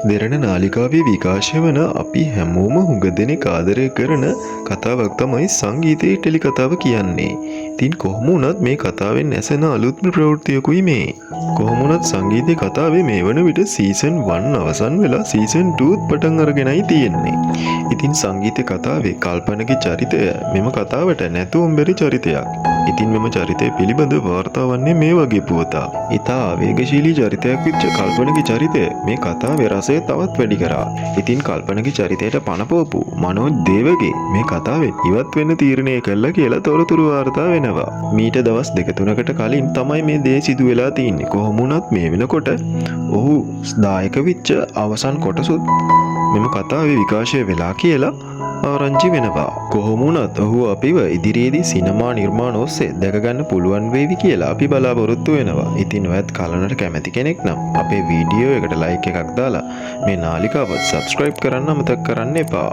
දෙරණ නාලිකාවේ විකාශය වන අපි හැමෝම හුඟ දෙනෙක් ආදරය කරන කතාවක් තමයි සංගීතයේ ටෙලි කතාව කියන්නේ. ඉතින් කොහොම වුණත් මේ කතාවෙන් ඇසෙන අලුත්ම ප්‍රවෘත්තියකුයි මේ. කොහොම වුණත් සංගීතයේ කතාවේ මේ වන විට සීසන් 1 අවසන් වෙලා සීසන් 2ත් පටන් අරගෙනයි තියෙන්නේ. ඉතින් සංගීත කතාවේ කල්පනගේ චරිතය මෙම කතාවට නැතුවම බැරි චරිතයක්. ඉතින් මෙම චරිතය පිළිබඳ වාර්තා වන්නේ මේ වගේ පුවතක්. ඉතා ආවේගශීලී චරිතයක් වෙච්ච කල්පනගේ චරිතය මේ කතාවේ රසය තවත් වැඩි කරා. ඉතින් කල්පනගේ චරිතයට පනපවපු මනෝජ් දේවගේ මේ කතාවෙන් ඉවත් වෙන්න තීරණය කළා කියලා තොරතුරු වාර්තා වෙනවා. මීට දවස් 2-3කට කලින් තමයි මේ දේ සිදු වෙලා තින්නේ. කොහොම වුණත් මේ වෙනකොට ඔහු දායක වෙච්ච අවසන් කොටසුත් මෙම කතාවේ විකාශය වෙලා කියලා ආරංචි වෙනවා. කොහොම වුණත් ඔහු අපිව ඉදිරියේදී සිනමා නිර්මාණ ඔස්සේ දැකගන්න පුළුවන් වේවි කියලා අපි බලාපොරොත්තු වෙනවා. ඉතින් ඔයත් කලනට කැමති කෙනෙක් නම් අපේ වීඩියෝ එකට ලයික් එකක් දාලා මේ නාලිකාව සබ්ස්ක්‍රයිබ් කරන්න අමතක කරන්න එපා.